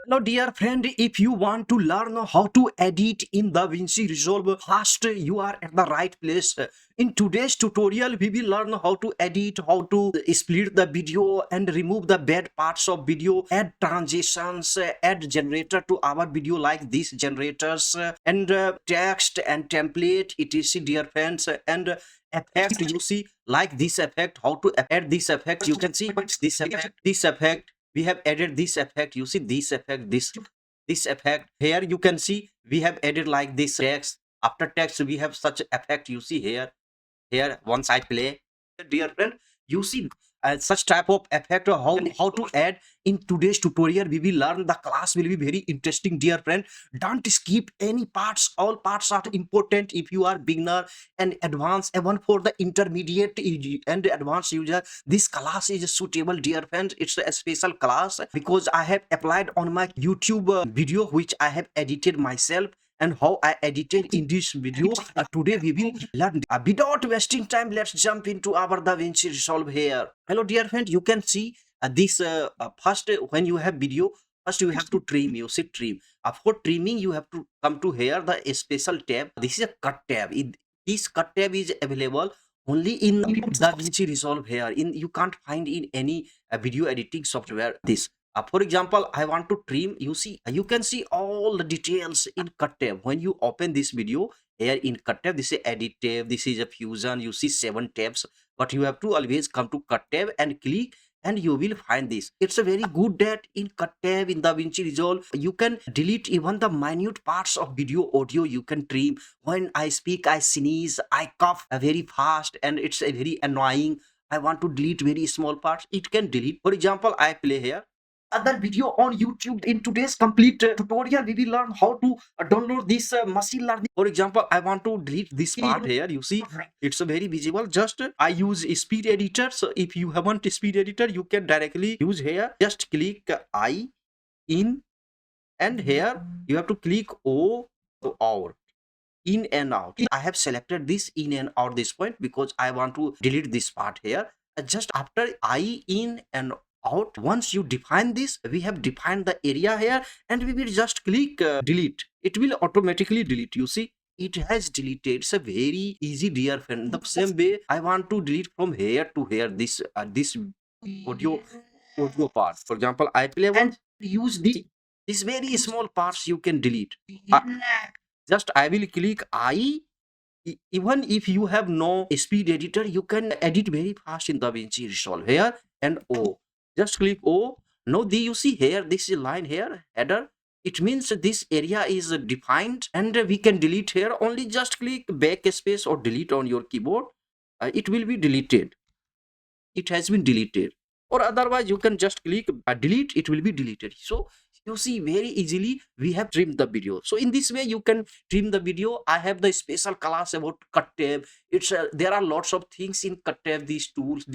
Hello dear friend, if you want to learn how to edit in DaVinci Resolve fast, you are at the right place. In today's tutorial, we will learn how to edit, how to split the video and remove the bad parts of video, add transitions, add generator to our video like these generators, and text and template, etc. dear friends, and effect, you see, like this effect, how to add this effect, you can see this effect, we have added this effect, you see this effect, this effect here, you can see we have added like this text, after text we have such effect, you see here once I play, dear friend, you see such type of effect, how to add. In today's tutorial we will learn. The class will be very interesting, dear friend. Don't skip any parts, all parts are important if you are beginner and advanced, even for the intermediate and advanced user. This class is suitable, dear friends. It's a special class because I have applied on my YouTube video which I have edited myself, and how I edited in this video. Today we will learn. Without wasting time, let's jump into our DaVinci Resolve here. Hello dear friend, you can see this first, when you have video, first you have to trim, you see trim. For trimming you have to come to here, the special tab. This is a cut tab. This cut tab is available only in DaVinci Resolve here. You can't find in any video editing software this. For example, I want to trim, you see, you can see all the details in cut tab. When you open this video here in cut tab, this is edit tab, this is a fusion, you see 7 tabs, but you have to always come to cut tab and click, and you will find this. It's a very good that in cut tab in DaVinci Resolve you can delete even the minute parts of video audio, you can trim. When I speak, I sneeze, I cough very fast, and it's a very annoying. I want to delete very small parts, it can delete. For example, I play here other video on YouTube. In today's complete tutorial, we will learn how to download this machine learning. For example, I want to delete this part here. You see, it's a very visible. Just I use a speed editor. So if you haven't a speed editor, you can directly use here. Just click I in, and here you have to click O to out, in and out. I have selected this in and out this point because I want to delete this part here. Just after I in and out, once you define this, we have defined the area here, and we will just click delete. It will automatically delete. You see, it has deleted. It's a very easy, dear friend. The same way I want to delete from here to here, this audio part. For example, I play one, and use this very small parts you can delete. Just I will click I. Even if you have no speed editor, you can edit very fast in DaVinci Resolve here, and O. Just click O. Now you see here, this is line here, header. It means this area is defined, and we can delete here. Only just click backspace or delete on your keyboard. It will be deleted. It has been deleted. Or otherwise you can just click delete, it will be deleted. So you see, very easily we have trimmed the video. So in this way you can trim the video. I have the special class about cut tab. It's there are lots of things in cut tab, these tools,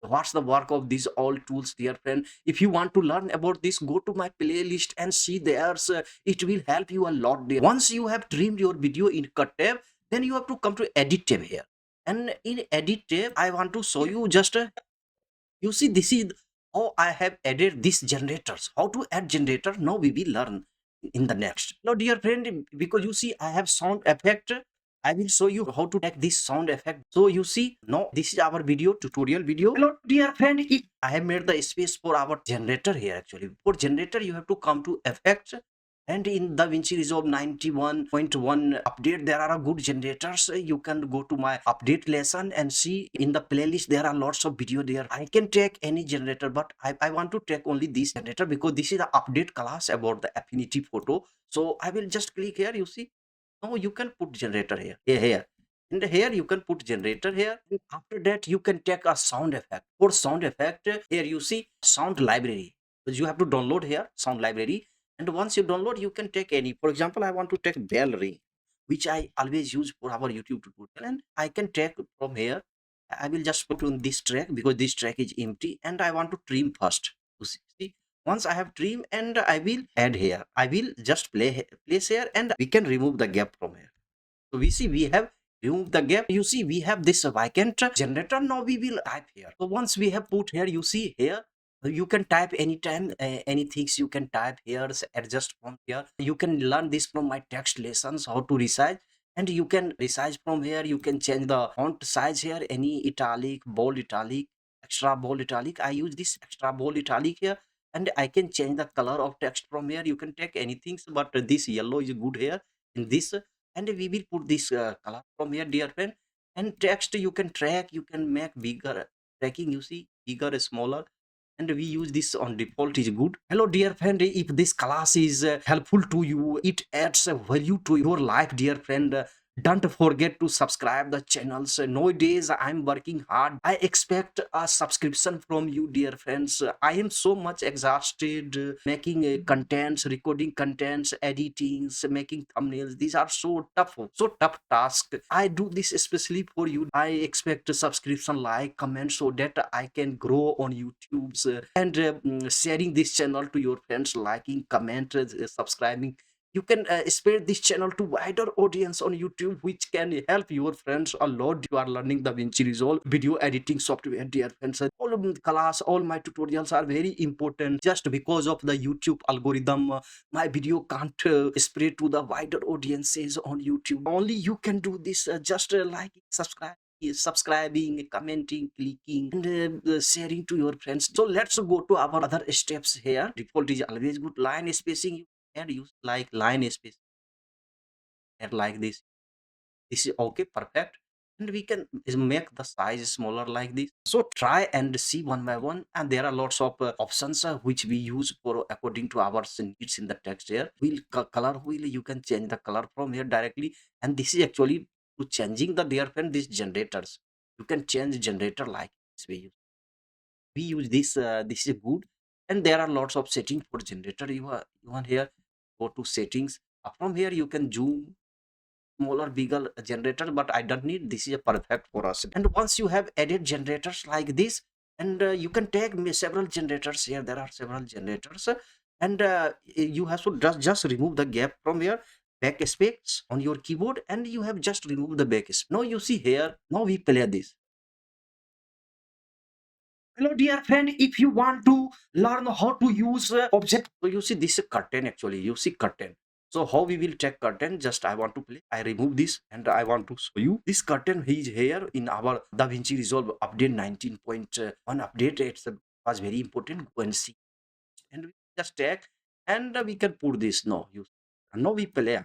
what's the work of these all tools, dear friend. If you want to learn about this, go to my playlist and see there's it will help you a lot there. Once you have trimmed your video in cut tab, then you have to come to edit tab here, and in edit tab I want to show you just you see, this is how I have added these generators. How to add generator? Now we will learn in the next. Now, dear friend, because you see, I have sound effect. I will show you how to take this sound effect. So you see, now this is our video, tutorial video. Hello, dear friend. I have made the space for our generator here actually. For generator, you have to come to effects. And in DaVinci Resolve 91.1 update, there are good generators. You can go to my update lesson and see in the playlist, there are lots of video there. I can take any generator, but I want to take only this generator because this is the update class about the affinity photo. So I will just click here, you see. Now you can put generator here. And here you can put generator here. And after that, you can take a sound effect. For sound effect, here you see sound library. So you have to download here sound library. And once you download, you can take any. For example, I want to take bell ring, which I always use for our YouTube tutorial. And I can take from here. I will just put on this track because this track is empty. And I want to trim first. You see, once I have trim, and I will add here. I will just place here, and we can remove the gap from here. So we see we have removed the gap. You see we have this vacant generator. Now we will type here. So once we have put here, you see here You can type anytime, any things you can type here, adjust from here. You can learn this from my text lessons, how to resize. And you can resize from here. You can change the font size here, any italic, bold italic, extra bold italic. I use this extra bold italic here. And I can change the color of text from here. You can take anything, but this yellow is good here in this. And we will put this color from here, dear friend. And text you can track, you can make bigger tracking, you see, bigger, smaller. And we use this on default is good. Hello dear friend, if this class is helpful to you, it adds value to your life, dear friend, don't forget to subscribe the channels. Nowadays I'm working hard, I expect a subscription from you, dear friends. I am so much exhausted making contents, recording contents, editing, making thumbnails. These are so tough task. I do this especially for you. I expect a subscription, like, comment, so that I can grow on YouTube. And sharing this channel to your friends, liking, comment, subscribing. You can spread this channel to wider audience on YouTube, which can help your friends a lot. You are learning DaVinci Resolve video editing software, dear friends. All of the class, all my tutorials are very important. Just because of the YouTube algorithm, my video can't spread to the wider audiences on YouTube. Only you can do this. Just like, subscribing, commenting, clicking, and sharing to your friends. So let's go to our other steps here. Default is always good. Line spacing, and use like line space and like this is okay, perfect. And we can make the size smaller like this. So try and see one by one. And there are lots of options which we use for according to our needs in the text here. Wheel, color wheel, you can change the color from here directly. And this is actually to changing the, dear friend, these generators. You can change generator like this way. We use this, this is good. And there are lots of settings for generator. You want here, go to settings. From here you can zoom, smaller, bigger generator, but I don't need. This is a perfect for us. And once you have added generators like this, and you can take several generators here. There are several generators. And you have to just remove the gap from here, backspace on your keyboard, and you have just removed the backspace. Now you see here, now we play this. Hello, dear friend. If you want to learn how to use object, so you see this is curtain actually. You see curtain. So how we will check curtain? Just I want to play. I remove this and I want to show you this curtain is here in our DaVinci Resolve update 19.1 update. It's was very important. Go and see. And we just check and we can put this. No, you. Now we play.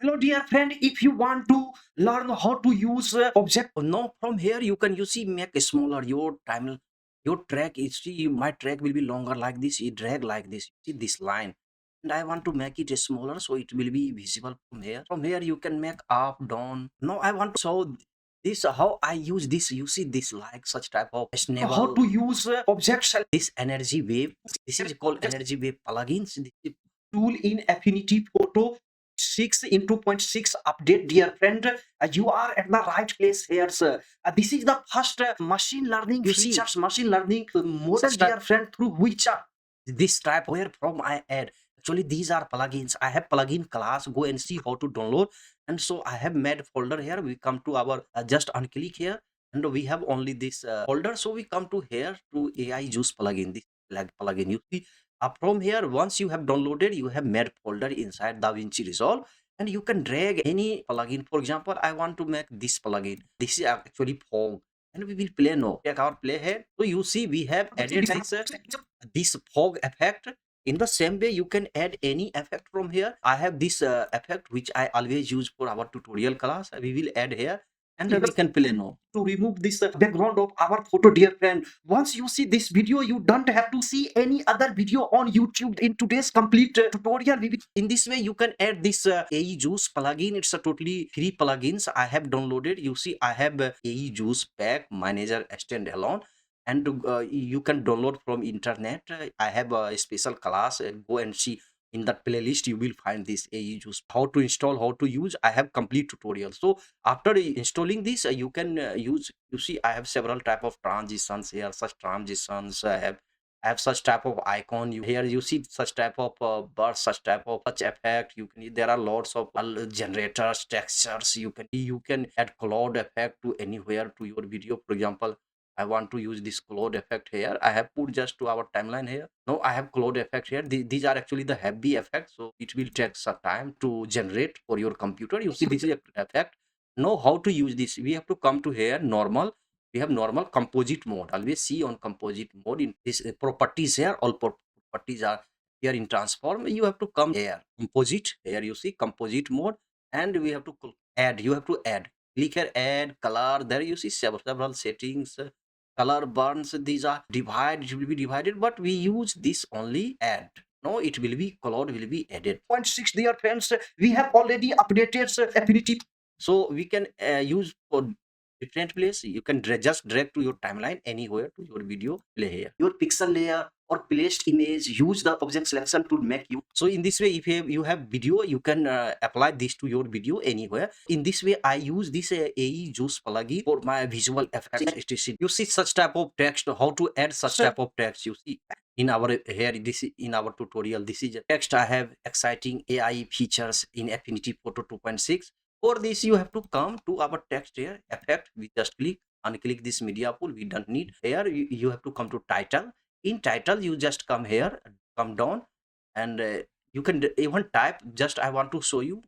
Hello, dear friend. If you want to learn how to use object, no, from here you can, you see, make smaller your time, your track. You see, my track will be longer like this. It drag like this. See this line, and I want to make it smaller so it will be visible from here. From here you can make up, down. No, I want to show this how I use this. You see this like such type of snable. How to use objects. This energy wave. This is called energy wave plugins. This is tool in Affinity Photo 6 into 0.6 update, dear friend. You are at the right place here, sir. This is the first machine learning features, machine learning model, dear friend, through which this type where from I add. Actually, these are plugins. I have plugin class. Go and see how to download. And so I have made folder here. We come to our just unclick here, and we have only this folder. So we come to here to AI Juice plugin. This plugin, you see, from here, once you have downloaded, you have made folder inside DaVinci Resolve, and you can drag any plugin. For example, I want to make this plugin. This is actually fog, and we will play now. Take our play here. So you see, we have added this fog effect. In the same way, you can add any effect from here. I have this effect which I always use for our tutorial class. We will add here, and we can play now. To remove this background of our photo, dear friend, once you see this video, you don't have to see any other video on YouTube. In today's complete tutorial, in this way you can add this AI Juice plugin. It's a totally free plugins I have downloaded. You see, I have AI Juice pack manager standalone, and you can download from internet. I have a special class. Go and see in that playlist. You will find this AI Juice, how to install, how to use. I have complete tutorial. So after installing this, you can use. You see, I have several type of transitions here. Such transitions I have such type of icon. Here you see such type of burst, such type of such effect. You can, there are lots of generators, textures. You can add cloud effect to anywhere to your video. For example, I want to use this cloud effect here. I have put just to our timeline here. Now I have cloud effect here. These are actually the heavy effects, so it will take some time to generate for your computer. You see, this is a effect. Know how to use this. We have to come to here normal. We have normal composite mode. Always see on composite mode in this properties here. All properties are here in transform. You have to come here composite. Here you see composite mode, and we have to add. You have to add. Click here, add color. There you see several settings. Color burns, these are divided, it will be divided, but we use this only add. No, it will be cloud will be added. Point 6, dear friends, we have already updated affinity, so we can use for different place. You can just drag to your timeline anywhere to your video play here. Your pixel layer or placed image, use the object selection to make you. So in this way, if you have video, you can apply this to your video anywhere. In this way, I use this AE Juice plugin for my visual effects. You see such type of text, how to add such type of text. You see in our here, this is in our tutorial, this is a text. I have exciting AI features in Affinity Photo 2.6. For this, you have to come to our text here, effect. We just click, unclick this media pool. We don't need here. You have to come to title. In title, you just come here, come down, and you can even type. Just I want to show you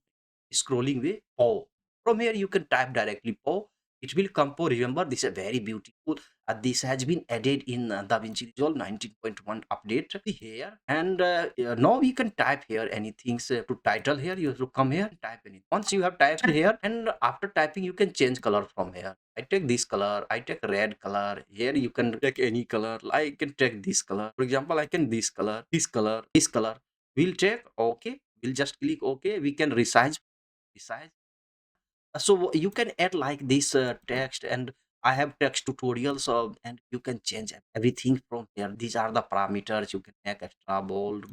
scrolling way. Oh, from here you can type directly. Oh, it will come. For remember, this is very beautiful. This has been added in DaVinci Resolve 19.1 update here, and now you can type here anything to title here. You have to come here and type anything. Once you have typed here, and after typing, you can change color from here. I take this color, I take red color. Here you can take any color. I can take this color. For example, I can this color, this color, this color. We'll take okay. We'll just click okay. We can resize. So you can add like this text, and I have text tutorials of, and you can change everything from here. These are the parameters. You can make extra bold,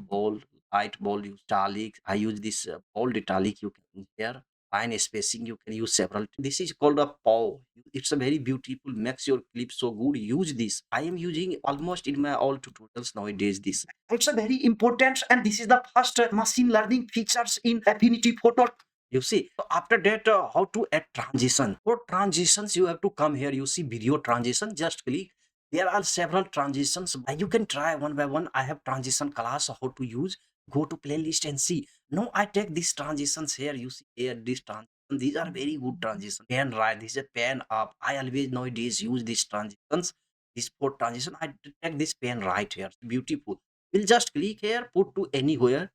light, bold, use italic. I use this bold italic. You can here fine spacing. You can use several. This is called a POW. It's a very beautiful, makes your clip so good. Use this. I am using almost in my all tutorials nowadays. This it's a very important, and this is the first machine learning features in Affinity Photo. You see, so after that, how to add transition. For transitions, you have to come here. You see video transition, just click. There are several transitions. You can try one by one. I have transition class, how to use. Go to playlist and see. No, I take these transitions here. You see here, this transition. These are very good transitions. Pan right, this is a pan up. I always nowadays use these transitions. This for transition, I take this pan right here. Beautiful. We'll just click here, put to anywhere.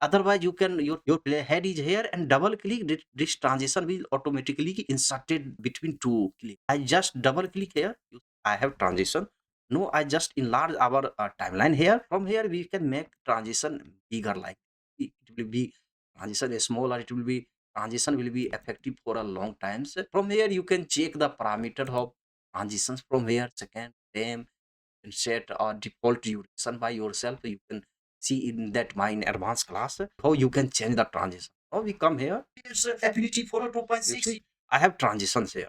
Otherwise, you can your play head is here, and double click this transition will automatically inserted between two click. I just double click here. I have transition. No, I just enlarge our timeline here. From here, we can make transition bigger. Like it will be transition is smaller. It will be transition will be effective for a long time. So from here, you can check the parameter of transitions. From here, second, frame, and set a default duration by yourself. You can see in that my in advanced class how you can change the transition. Now we come here. Here's Affinity for 2.6. I have transitions here.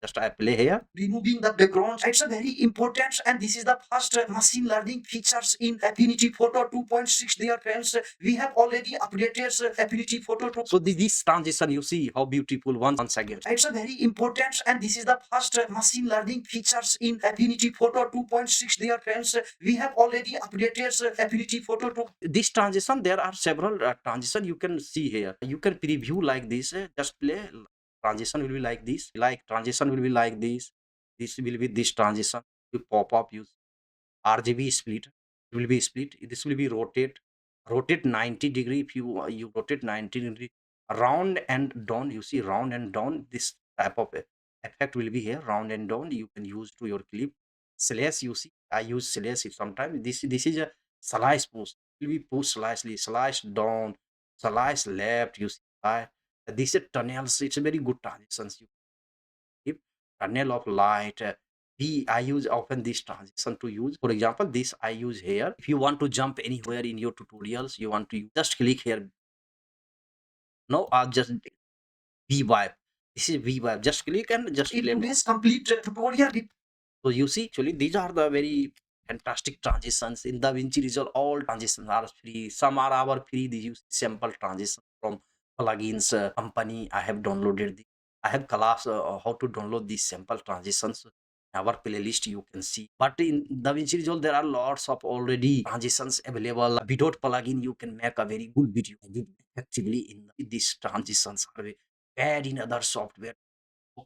Just I play here. Removing the backgrounds. It's a very important, and this is the first machine learning features in Affinity Photo 2.6. Dear friends, we have already updated Affinity Photo 2. So this transition, you see how beautiful once again. It's a very important, and this is the first machine learning features in Affinity Photo 2.6. Dear friends, we have already updated Affinity Photo 2. This transition, there are several transition you can see here. You can preview like this. Just play. Transition will be like this. Like transition will be like this. This will be this transition. You pop up. Use RGB split. It will be split. This will be rotate 90 degree. If you rotate 90 degree round and down, you see round and down, this type of effect will be here. Round and down, you can use to your clip. Slash, you see, I use slash sometimes. This is a slice push. It will be push slightly, slice down, slice left, you see. This is tunnels. It's a very good transitions. You keep tunnel of light. I use often this transition to use. For example, this I use here. If you want to jump anywhere in your tutorials, you want to use, just click here. No, just V-wipe. This is V-wipe. Just click and just play. This complete tutorial. So you see, actually, these are the very fantastic transitions in DaVinci Resolve. All transitions are free. Some are our free. They use sample transition from plugins company. I have downloaded. I have class how to download these sample transitions. our playlist you can see. But in DaVinci Resolve there are lots of already transitions available. Without plugin you can make a very good video effectively in these transitions are bad in other software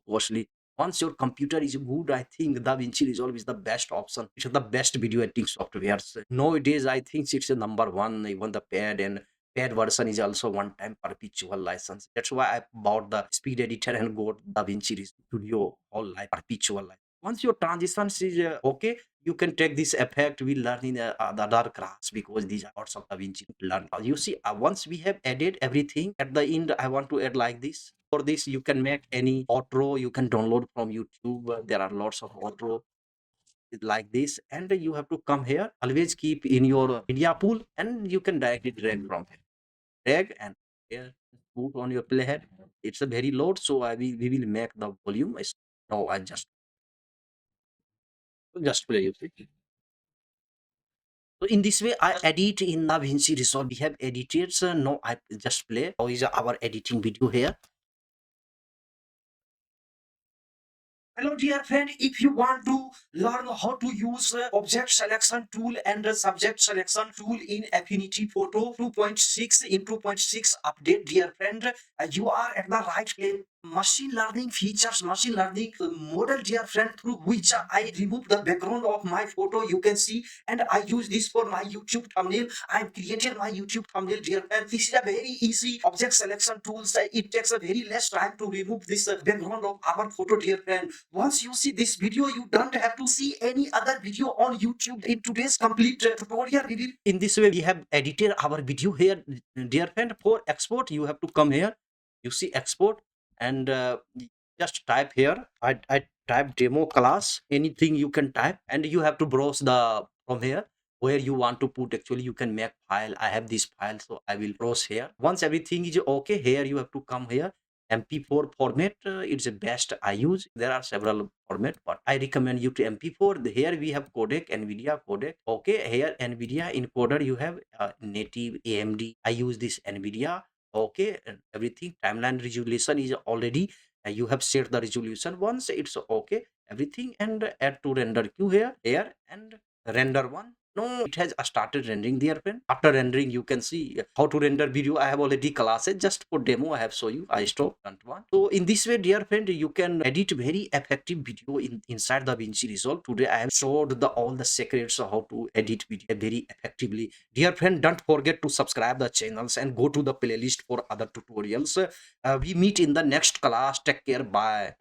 costly. Once your computer is good, I think DaVinci Resolve is the best option. It's the best video editing software. Nowadays, I think it's the number one. Even the paid version is also one-time perpetual license. That's why I bought the speed editor and got DaVinci Resolve Studio all life perpetual life. Once your transitions is okay, you can take this effect. We learn in the other class because these are parts of DaVinci learn. You see, once we have added everything at the end, I want to add like this. For this you can make any outro you can download from YouTube. There are lots of outro like this, and you have to come here, always keep in your media pool, and you can directly drag from here, drag and here put on your playhead. It's a very load, so we will make the volume no I just play you see. So in this way I edit in DaVinci Resolve. We have edited, so no I just play how is our editing video here. Hello dear friend, if you want to learn how to use object selection tool and subject selection tool in Affinity Photo 2.6 in 2.6 update, dear friend, you are at the right place. Machine learning features, machine learning model, dear friend, through which I remove the background of my photo, you can see, and I use this for my YouTube thumbnail. I created my YouTube thumbnail, dear friend. This is a very easy object selection tools. It takes a very less time to remove this background of our photo, dear friend. Once you see this video, you don't have to see any other video on YouTube. In today's complete tutorial, in this way we have edited our video here, dear friend. For export, you have to come here. You see export, and just type here. I type demo class. Anything you can type, and you have to browse the from here where you want to put. Actually you can make file. I have this file, so I will browse here. Once everything is okay, here you have to come here. MP4 format, it's the best I use. There are several format, but I recommend you to MP4. Here we have codec, NVIDIA codec. Okay, here NVIDIA encoder you have native AMD. I use this NVIDIA. Okay, and everything timeline resolution is already you have set the resolution. Once it's okay, everything, and add to render queue here and render one. No, it has started rendering there, friend. After rendering, you can see how to render video. I have already classes just for demo. I have show you. I stop don't want. So in this way, dear friend, you can edit very effective video inside the DaVinci Resolve. Today I have showed all the secrets of how to edit video very effectively. Dear friend, don't forget to subscribe the channels and go to the playlist for other tutorials. We meet in the next class. Take care. Bye.